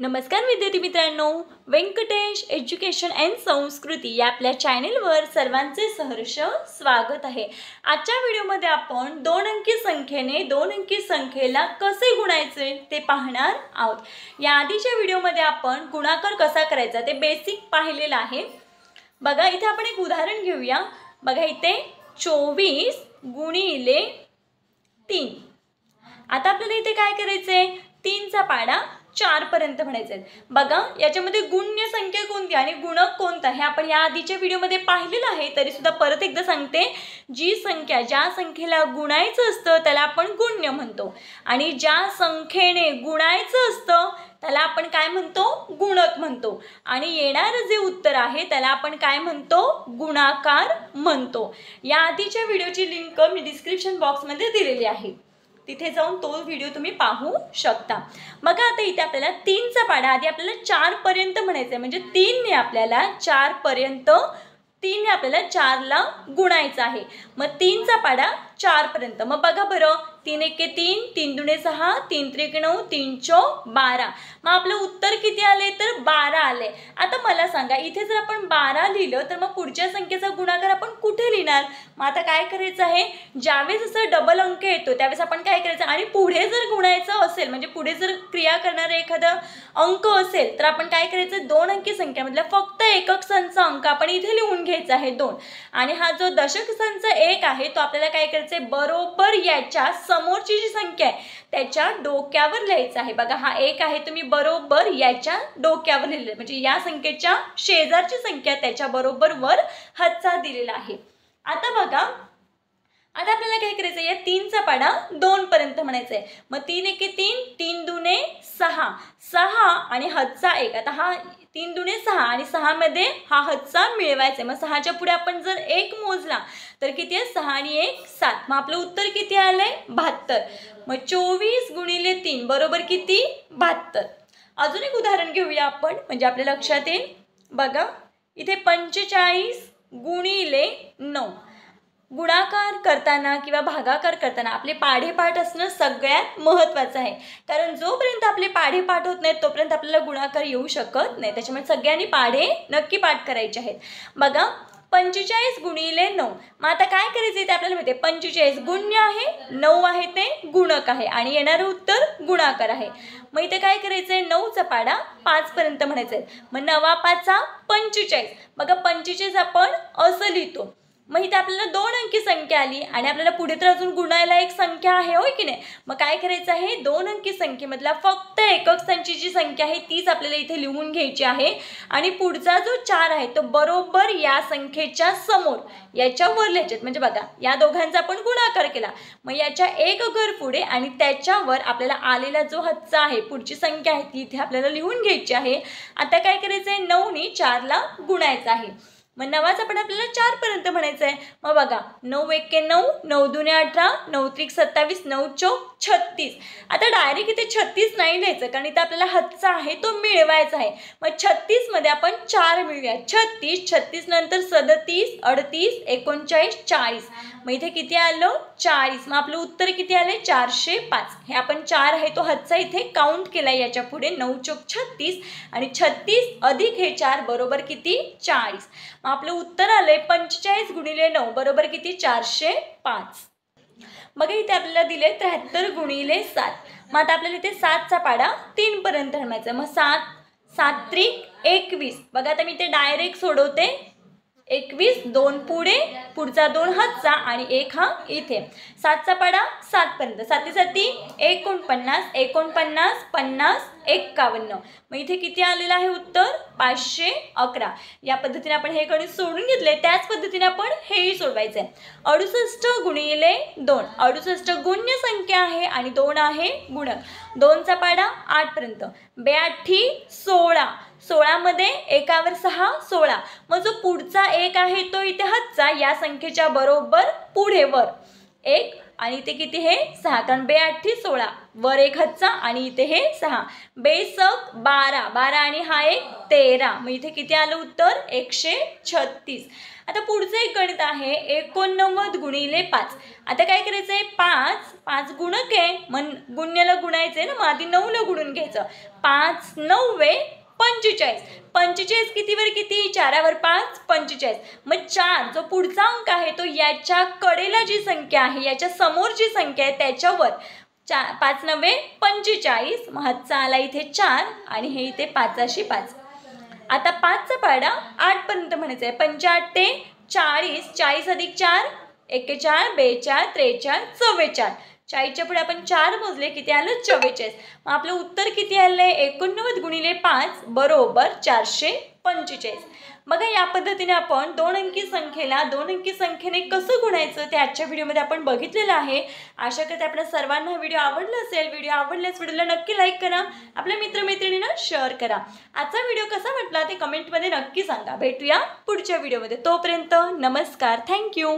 नमस्कार विद्यार्थी मित्रांनो, व्यंकटेश एज्युकेशन अँड संस्कृती या आपल्या चॅनेलवर सर्वांचे सहर्ष स्वागत आहे। आजच्या व्हिडिओमध्ये आपण दोन अंकी संख्येने दोन अंकी संख्येला कसे गुणायचे ते पाहणार आहोत। या आधीच्या व्हिडिओमध्ये आपण गुणाकार कसा करायचा ते बेसिक पाहिलेलं आहे। बघा इथे आपण एक उदाहरण घेऊया। बघा इथे 24 गुणिले 3। आता आपल्याला इथे काय करायचंय, 3 चा पाढा 4 पर्यंत म्हणायचे। बघा याच्यामध्ये गुण्य संख्या कोणती आणि गुणक कोणता हे आपण या आधीच्या व्हिडिओमध्ये पाहिलेलं आहे, तरी सुद्धा परत एकदा सांगते। जी संख्या ज्या संख्येला गुणायचं असतं त्याला आपण गुण्य म्हणतो आणि ज्या संख्येने गुणायचं असतं त्याला आपण काय म्हणतो, गुणक म्हणतो आणि येणारे जे उत्तर आहे त्याला आपण काय म्हणतो, गुणाकार म्हणतो। या आधीच्या व्हिडिओची लिंक मी डिस्क्रिप्शन बॉक्समध्ये दिलेली आहे, तिथे जाऊन तो व्हिडिओ तुम्ही पाहू शकता। बघा आता इथे आपल्याला 3 चा पाढा आधी आपल्याला 4 पर्यंत म्हणायचं आहे, म्हणजे 3 ने आपल्याला 4 पर्यंत 3 ने आपल्याला 4 ला गुणायचं आहे। मग 3 चा पाढा 4 पर्यंत। मग बघा बरं, 3 एके 3, 3 दुणे 6, 3 त्रिके 9, 3 चौक 12। मग आपलं उत्तर किती आले तर 12 आले। आता मला सांगा इथे जर आपण 12 लिहिलं तर मग पुढच्या संख्येचा गुणाकार आपण कुठे लिहिणार। मग आता काय करायचं आहे, ज्यावेळेस असं डबल अंक येतो त्यावेळेस आपण काय करायचं आणि पुढे जर गुणायचं असेल म्हणजे पुढे जर क्रिया करणारे एखादा अंक असेल तर आपण काय करायचं, दोन अंकी संख्यामधला फक्त एकक संच अंक आपण इथे लिहून घ्यायचा आहे 2 आणि हा जो दशक संच 1 आहे तो आपल्याला काय करायचं बरोबर याच्या समोरची जी संख्या आहे त्याच्या डोक्यावर लिहायचा आहे। बघा हा 1 आहे तुम्ही बरोबर याच्या डोक्यावर लिहिलं, म्हणजे या संख्येच्या शेजारची संख्या त्याच्या बरोबर वर हातचा दिलेला आहे। आता बघा आता आपल्याला काय करायचं, या 3 चा पाढा 2 पर्यंत म्हणायचं आहे। मग 3 एके 3, 3 दुणे 6, 6 आणि हातचा 1। आता हा 3 दुणे 6 आणि 6 मध्ये हा हातचा मिळवायचा। मग 6 च्या पुढे आपण जर 1 मोजला तर किती आहे, 6 आणि 1 7। मग आपलं उत्तर किती आलंय 72। मग 24 गुणिले 3 बरोबर किती 72। अजून एक उदाहरण घेऊया आपण म्हणजे आपल्या लक्षात येईल। बघा इथे 45 गुणिले 9। गुणाकार करताना किंवा भागाकार करताना आपले पाढेपाठ असणं सगळ्यात महत्त्वाचं आहे, कारण जोपर्यंत आपले पाढेपाठ होत नाहीत तोपर्यंत आपल्याला गुणाकार येऊ शकत नाही। त्याच्यामुळे सगळ्यांनी पाढे नक्की पाठ करायचे आहेत। बघा 45 गुणिले 9। मग आता काय करायचं ते आपल्याला माहिती आहे, 45 गुण्य आहे, 9 आहे ते गुणक आहे आणि येणारं उत्तर गुणाकार आहे। मग इथे काय करायचंय, 9 चा पाढा 5 पर्यंत म्हणायचंय। मग 9 5 45। बघा 45 आपण असं लिहितो। मग इथे आपल्याला दोन अंकी संख्या आली आणि आपल्याला पुढे तर अजून गुणायला एक संख्या आहे, होय की नाही। मग काय करायचं आहे, दोन अंकी संख्येमधला फक्त एकक संख्येची जी संख्या आहे तीच आपल्याला इथे लिहून घ्यायची आहे आणि पुढचा जो 4 आहे तो बरोबर या संख्येच्या समोर याच्या वर लिहायचे। म्हणजे बघा या दोघांचा आपण गुणाकार केला, मग याच्या एक घर पुढे आणि त्याच्यावर आपल्याला आलेला जो हातचा आहे पुढची संख्या आहे ती इथे आपल्याला लिहून घ्यायची आहे। आता काय करायचंय, 9 ने 4 ला गुणायचं आहे। मग 9 चा पण आपल्याला 4 पर्यंत म्हणायचं आहे। मग बघा 9 एके 9, 9 दुणे 18, 9 त्रिक 27, 9 चौक 36। आता डायरेक्ट इथे 36 नाही लिहायचं कारण इथे आपल्याला हातचा आहे तो मिळवायचा आहे। मग 36 मध्ये आपण 4 मिळूया, 36, 36 नंतर 37, 38, 39, 40। मग इथे किती आलं 40। मग आपलं उत्तर किती आले 405। हे आपण 4 आहे तो हातचा इथे काउंट केला याच्या पुढे, 9 चौक 36 आणि 36 अधिक हे 4 बरोबर किती 40। मग आपलं उत्तर आलंय 45 गुणिले 9 बरोबर किती 405। मग इथे आपल्याला दिले 73 गुणिले 7। मग आता आपल्याला इथे 7 चा पाढा 3 पर्यंत ठरवायचा। मग 7 7 त्रिक 21। बघा आता मी इथे डायरेक्ट सोडवते, 21 2 पुढे पुढचा 2 हातचा आणि 1 हा इथे। 7 चा पाढा 7 पर्यंत, 7 7 49, 49 50 51। मग इथे किती आलेलं आहे उत्तर 511। या पद्धतीने आपण हे गणित सोडून घेतले, त्याच पद्धतीने आपण हेही सोडवायचं आहे। 68 गुणिले 2। 68 गुण्य संख्या आहे आणि 2 आहे गुणक। 2 चा पाढा 8 पर्यंत, 2 8 16, 16 मध्ये एकावर 6 16। मग जो पुढचा 1 आहे तो इथे हातचा या संख्येच्या बरोबर पुढे वर 1 आणि इथे किती हे 6, कारण 2 8 16, वर 1 हातचा आणि इथे हे 6, 2 6 12, 12 आणि हा 1 13, मग इथे किती आलं उत्तर 136. आता पुढचं एक गणित आहे 89 गुणिले 5. आता काय करायचं आहे 5 गुणक आहे, मग गुण्याला गुणायचंय ना, मग आधी 9ला गुणून घ्यायचं. 5 9 45. 45 कितीवर किती 4वर 5 45. मग 4 जो पुढचा अंक आहे तो याच्या कडेला जी संख्या आहे, याच्या समोर जी संख्या आहे त्याच्यावर 5 9 45, मग हातचा आला इथे 4 आणि हे इथे 5 5. आता 5चा पाडा 8 पर्यंत म्हणायचं आहे. 5 8 ते 40, 40 अधिक 4 41 42 43 44. 40च्या पुढे आपण 4 मोजले, किती आलं 44. मग आपलं उत्तर किती आलंय 89 गुणिले 5 बरोबर 445. बघा या पद्धतीने आपण 2 अंकी संख्येला 2 अंकी संख्येने कसं गुणायचं ते आजच्या व्हिडिओमध्ये आपण बघितलेलं आहे. आशा करते आपल्या सर्वांना व्हिडिओ आवडला असेल. व्हिडिओ आवडल्यास व्हिडिओला नक्की लाईक करा, आपल्या मित्रमैत्रिणींना शेअर करा. आजचा व्हिडिओ कसा वाटला ते कमेंटमध्ये नक्की सांगा. भेटूया पुढच्या व्हिडिओमध्ये. तोपर्यंत नमस्कार, थँक्यू.